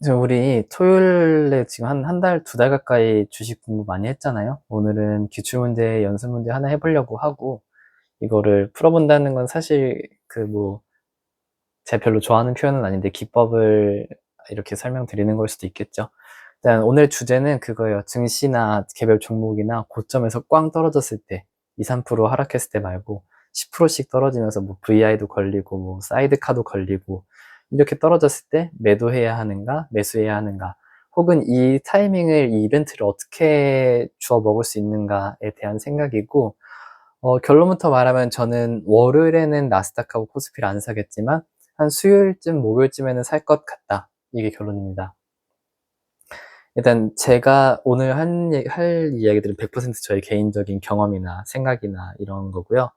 지금 우리 토요일에 지금 한 달, 두 달 가까이 주식 공부 많이 했잖아요. 오늘은 기출문제, 연습문제 하나 해보려고 하고, 이거를 풀어본다는 건 사실 제가 별로 좋아하는 표현은 아닌데, 기법을 이렇게 설명드리는 걸 수도 있겠죠. 일단 오늘 주제는 그거예요. 증시나 개별 종목이나 고점에서 꽝 떨어졌을 때, 2, 3% 하락했을 때 말고, 10%씩 떨어지면서 뭐 VI도 걸리고, 뭐 사이드카도 걸리고, 이렇게 떨어졌을 때 매도해야 하는가, 매수해야 하는가, 혹은 이 타이밍을, 이 이벤트를 어떻게 주워 먹을 수 있는가에 대한 생각이고, 결론부터 말하면 저는 월요일에는 나스닥하고 코스피를 안 사겠지만, 한 수요일쯤, 목요일쯤에는 살 것 같다. 이게 결론입니다. 일단 제가 오늘 할 이야기들은 100% 저의 개인적인 경험이나 생각이나 이런 거고요.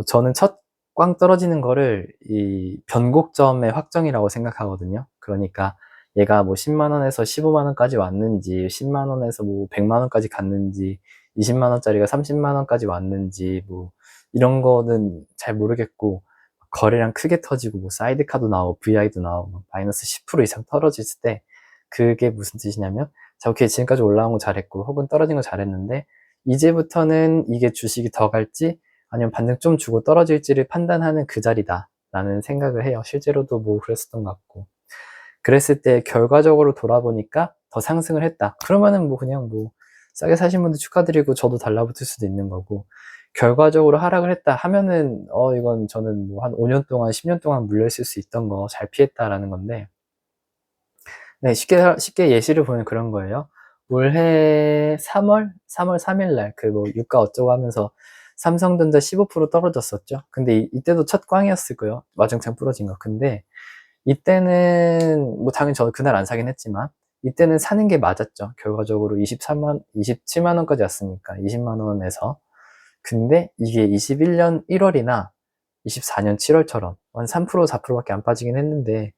저는 첫 꽝 떨어지는 거를 이 변곡점의 확정이라고 생각하거든요. 그러니까 얘가 뭐 10만 원에서 15만 원까지 왔는지, 10만 원에서 뭐 100만 원까지 갔는지, 20만 원짜리가 30만 원까지 왔는지, 뭐 이런 거는 잘 모르겠고, 거래량 크게 터지고 뭐 사이드카도 나오고 VI도 나오고 마이너스 10% 이상 떨어졌을 때, 그게 무슨 뜻이냐면, 자, 오케이, 지금까지 올라온 거 잘했고 혹은 떨어진 거 잘했는데, 이제부터는 이게 주식이 더 갈지 아니면 반등 좀 주고 떨어질지를 판단하는 그 자리다 라는 생각을 해요. 실제로도 뭐 그랬었던 것 같고, 그랬을 때 결과적으로 돌아보니까 더 상승을 했다. 그러면은 뭐 그냥 뭐 싸게 사신 분들 축하드리고 저도 달라붙을 수도 있는 거고, 결과적으로 하락을 했다 하면은 이건 저는 뭐 한 5년 동안 10년 동안 물려있을 수 있던 거 잘 피했다라는 건데, 네, 쉽게 예시를 보면 그런 거예요. 올해 3월 3일 날 그 뭐 유가 어쩌고 하면서 삼성전자 15% 떨어졌었죠. 근데 이때도 첫 꽝이었을 거예요. 와장창 부러진 거. 근데 이때는 뭐 당연히 저는 그날 안 사긴 했지만, 이때는 사는 게 맞았죠. 결과적으로 27만 원까지 왔으니까 20만 원에서. 근데 이게 21년 1월이나 24년 7월처럼 한 3%, 4%밖에 안 빠지긴 했는데,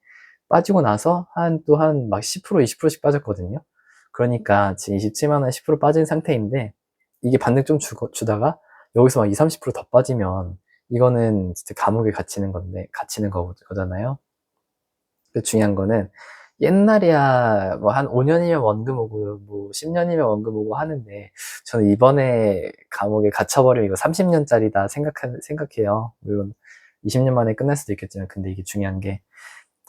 빠지고 나서 한 막 10%, 20%씩 빠졌거든요. 그러니까 지금 27만 원에 10% 빠진 상태인데, 이게 반등 좀 주다가 여기서 막 2, 30%더 빠지면 이거는 진짜 감옥에 갇히는 거잖아요. 그 중요한 거는, 옛날이야 뭐 한 5년이면 원금 오고 뭐 10년이면 원금 오고 하는데, 저는 이번에 감옥에 갇혀버리면 이거 30년짜리다 생각해요. 물론 20년 만에 끝날 수도 있겠지만, 근데 이게 중요한 게,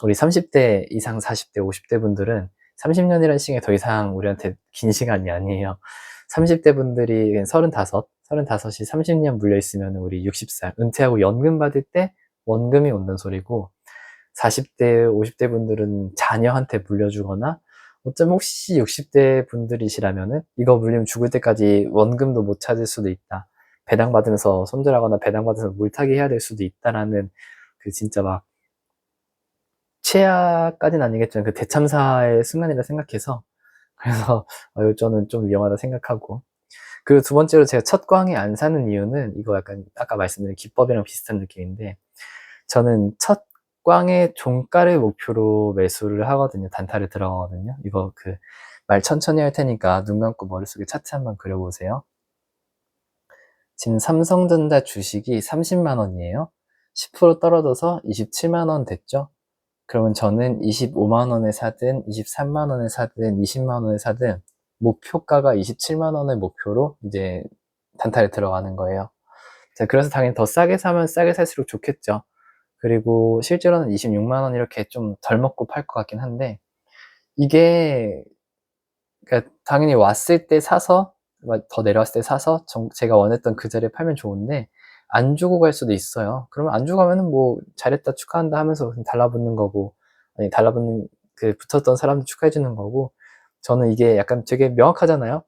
우리 30대 이상 40대 50대 분들은 30년이라는 시간이 더 이상 우리한테 긴 시간이 아니에요. 30대 분들이 35이 30년 물려있으면 우리 60살 은퇴하고 연금 받을 때 원금이 온다는 소리고, 40대 50대 분들은 자녀한테 물려주거나, 어쩌면 혹시 60대 분들이시라면은 이거 물리면 죽을 때까지 원금도 못 찾을 수도 있다, 배당받으면서 손절하거나 배당받아서 물타기 해야 될 수도 있다라는, 그 진짜 막 최악까지는 아니겠지만 그 대참사의 순간이라 생각해서, 그래서 저는 좀 위험하다 생각하고. 그리고 두 번째로 제가 첫 광에 안 사는 이유는, 이거 약간 아까 말씀드린 기법이랑 비슷한 느낌인데, 저는 첫 광의 종가를 목표로 매수를 하거든요. 단타를 들어가거든요. 이거 말 천천히 할 테니까 눈 감고 머릿속에 차트 한번 그려보세요. 지금 삼성전자 주식이 30만 원이에요. 10% 떨어져서 27만 원 됐죠. 그러면 저는 25만 원에 사든 23만 원에 사든 20만 원에 사든 목표가가 27만 원을 목표로 이제 단타에 들어가는 거예요. 자, 그래서 당연히 더 싸게 사면 싸게 살수록 좋겠죠. 그리고 실제로는 26만 원 이렇게 좀 덜 먹고 팔 것 같긴 한데, 이게 그러니까 당연히 왔을 때 사서, 더 내려왔을 때 사서 제가 원했던 그 자리에 팔면 좋은데, 안 주고 갈 수도 있어요. 그러면 안 주고 가면은 뭐 잘했다 축하한다 하면서 그냥 달라붙는 거고, 아니 달라붙는 붙었던 사람도 축하해 주는 거고. 저는 이게 약간 되게 명확하잖아요.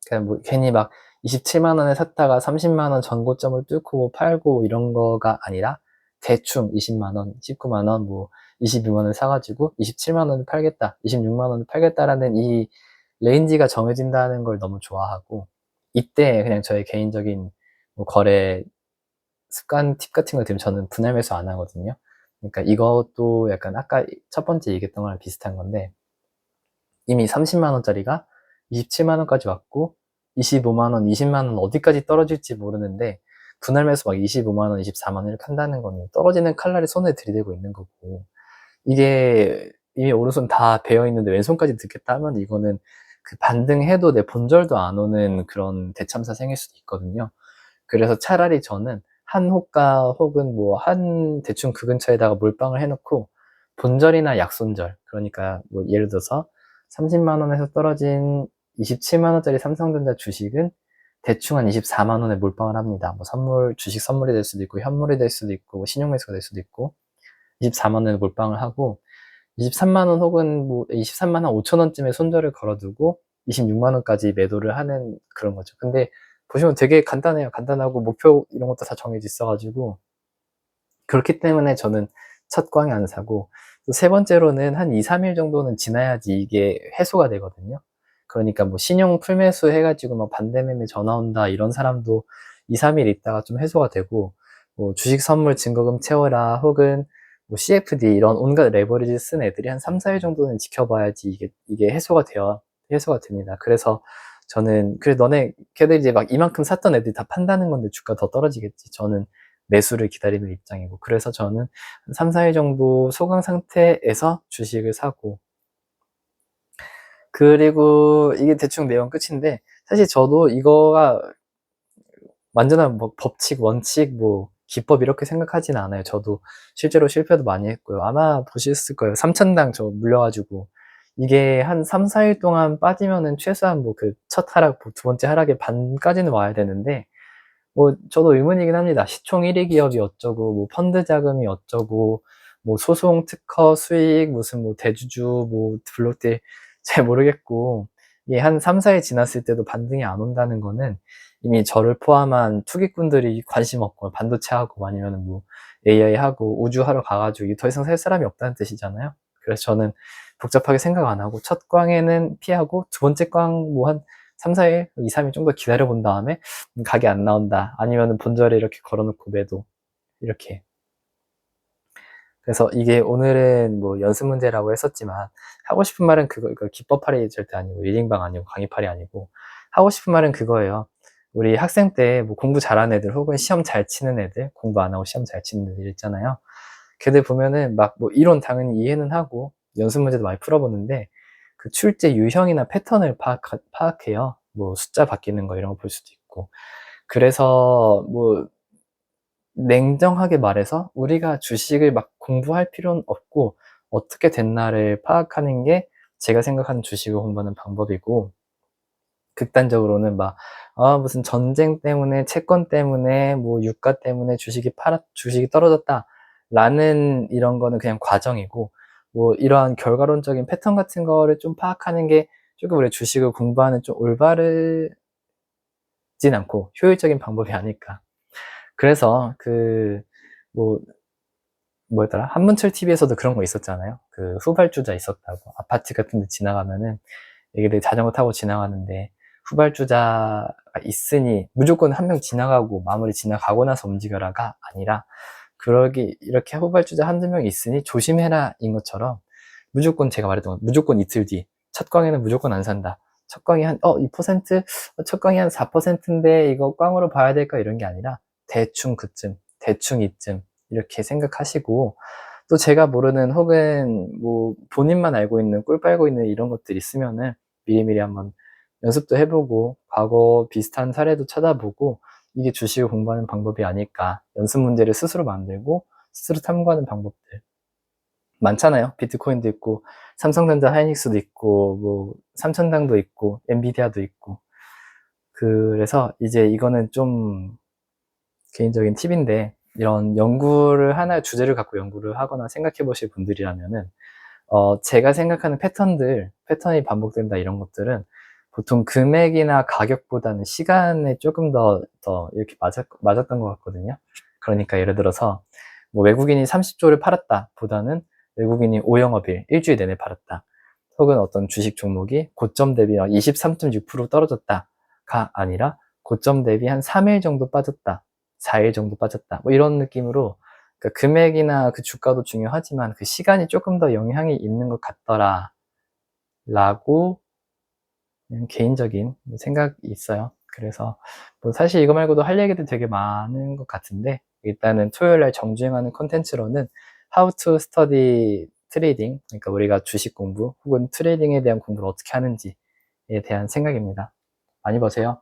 그냥 뭐 괜히 막 27만 원에 샀다가 30만 원 전고점을 뚫고 뭐 팔고 이런 거가 아니라, 대충 20만 원, 19만 원, 뭐 22만 원 사가지고 27만 원을 팔겠다, 26만 원을 팔겠다라는 이 레인지가 정해진다는 걸 너무 좋아하고, 이때 그냥 저의 개인적인 뭐 거래 습관 팁 같은 걸 들으면 저는 분할 매수 안 하거든요. 그러니까 이것도 약간 아까 첫 번째 얘기했던 거랑 비슷한 건데, 이미 30만 원짜리가 27만 원까지 왔고, 25만 원, 20만 원 어디까지 떨어질지 모르는데, 분할 매수 막 25만 원, 24만 원 이렇게 한다는 거는 떨어지는 칼날에 손을 들이대고 있는 거고, 이게 이미 오른손 다 배어 있는데 왼손까지 듣겠다 하면 이거는 그 반등해도 내 본절도 안 오는 그런 대참사 생길 수도 있거든요. 그래서 차라리 저는 한 호가 혹은 뭐 한 대충 그 근처에다가 몰빵을 해놓고 본절이나 약손절, 그러니까 뭐 예를 들어서 30만 원에서 떨어진 27만 원짜리 삼성전자 주식은 대충 한 24만 원에 몰빵을 합니다. 뭐 선물, 주식 선물이 될 수도 있고 현물이 될 수도 있고 뭐 신용매수가 될 수도 있고 24만 원에 몰빵을 하고 23만 원 혹은 뭐 23만 한 5천 원쯤에 손절을 걸어두고 26만 원까지 매도를 하는 그런 거죠. 근데 보시면 되게 간단해요. 간단하고 목표 이런 것도 다 정해져 있어가지고 그렇기 때문에 저는 첫 광에 안 사고 또 세 번째로는 한 2, 3일 정도는 지나야지 이게 해소가 되거든요. 그러니까 뭐 신용 풀매수 해가지고 막 반대매매 전화 온다 이런 사람도 2, 3일 있다가 좀 해소가 되고 뭐 주식 선물 증거금 채워라 혹은 뭐 CFD 이런 온갖 레버리지 쓴 애들이 한 3, 4일 정도는 지켜봐야지 이게 해소가 됩니다. 그래서 저는 그래 너네 걔들 이제 막 이만큼 샀던 애들이 다 판다는 건데 주가 더 떨어지겠지. 저는 매수를 기다리는 입장이고 그래서 저는 3, 4일 정도 소강 상태에서 주식을 사고 그리고 이게 대충 내용 끝인데 사실 저도 이거가 완전한 뭐 법칙, 원칙, 뭐 기법 이렇게 생각하지는 않아요. 저도 실제로 실패도 많이 했고요. 아마 보셨을 거예요. 3천당 저 물려가지고 이게 한 3, 4일 동안 빠지면은 최소한 뭐 그 첫 하락, 두 번째 하락의 반까지는 와야 되는데 뭐 저도 의문이긴 합니다. 시총 1위 기업이 어쩌고 뭐 펀드 자금이 어쩌고 뭐 소송 특허 수익 무슨 뭐 대주주 뭐 블록딜 잘 모르겠고 이게 한 3, 4일 지났을 때도 반등이 안 온다는 거는 이미 저를 포함한 투기꾼들이 관심 없고 반도체 하고 아니면 뭐 AI 하고 우주 하러 가가지고 더 이상 살 사람이 없다는 뜻이잖아요. 그래서 저는 복잡하게 생각 안 하고 첫 광에는 피하고 두 번째 광 뭐 한 3, 4일, 2, 3일 정도 기다려 본 다음에 각이 안 나온다. 아니면은 본절에 이렇게 걸어놓고 매도. 이렇게. 그래서 이게 오늘은 뭐 연습 문제라고 했었지만, 하고 싶은 말은 그거 기법팔이 절대 아니고, 리딩방 아니고, 강의팔이 아니고, 하고 싶은 말은 그거예요. 우리 학생 때 뭐 공부 잘하는 애들, 혹은 시험 잘 치는 애들, 공부 안 하고 시험 잘 치는 애들 있잖아요. 걔들 보면은 막 뭐 이론 당연히 이해는 하고, 연습 문제도 많이 풀어보는데, 그 출제 유형이나 패턴을 파악해요. 뭐 숫자 바뀌는 거 이런 거 볼 수도 있고. 그래서 뭐 냉정하게 말해서 우리가 주식을 막 공부할 필요는 없고 어떻게 됐나를 파악하는 게 제가 생각하는 주식을 공부하는 방법이고 극단적으로는 막 무슨 전쟁 때문에 채권 때문에 뭐 유가 때문에 주식이 떨어졌다 라는 이런 거는 그냥 과정이고 뭐 이러한 결과론적인 패턴 같은 거를 좀 파악하는 게 조금 우리 주식을 공부하는 좀 올바르진 않고 효율적인 방법이 아닐까. 그래서 뭐 뭐였더라? 한문철 TV에서도 그런 거 있었잖아요. 그 후발주자 있었다고. 아파트 같은 데 지나가면은 애기들이 자전거 타고 지나가는데 후발주자가 있으니 무조건 한 명 지나가고 마무리 지나가고 나서 움직여라가 아니라 이렇게 후발주자 한두 명 있으니 조심해라 인 것처럼 무조건 제가 말했던 건 무조건 이틀 뒤 첫 광에는 무조건 안 산다. 첫 광이 한 2%? 첫 광이 한 4%인데 이거 꽝으로 봐야 될까 이런 게 아니라 대충 그쯤, 대충 이쯤 이렇게 생각하시고 또 제가 모르는 혹은 뭐 본인만 알고 있는 꿀 빨고 있는 이런 것들 있으면은 미리미리 한번 연습도 해보고 과거 비슷한 사례도 찾아보고 이게 주식을 공부하는 방법이 아닐까. 연습 문제를 스스로 만들고 스스로 탐구하는 방법들 많잖아요. 비트코인도 있고 삼성전자 하이닉스도 있고 뭐 삼천당도 있고 엔비디아도 있고 그래서 이제 이거는 좀 개인적인 팁인데 이런 연구를 하나의 주제를 갖고 연구를 하거나 생각해 보실 분들이라면은 제가 생각하는 패턴이 반복된다 이런 것들은 보통 금액이나 가격보다는 시간에 조금 더 이렇게 맞았던 것 같거든요. 그러니까 예를 들어서 뭐 외국인이 30조를 팔았다 보다는 외국인이 오영업일 일주일 내내 팔았다. 혹은 어떤 주식 종목이 고점 대비 23.6% 떨어졌다가 아니라 고점 대비 한 3일 정도 빠졌다. 4일 정도 빠졌다. 뭐 이런 느낌으로 그러니까 금액이나 그 주가도 중요하지만 그 시간이 조금 더 영향이 있는 것 같더라 라고 그냥 개인적인 생각이 있어요. 그래서 뭐 사실 이거 말고도 할 얘기도 되게 많은 것 같은데 일단은 토요일날 정주행하는 컨텐츠로는 How to Study 트레이딩, 그러니까 우리가 주식 공부 혹은 트레이딩에 대한 공부를 어떻게 하는지에 대한 생각입니다. 많이 버세요.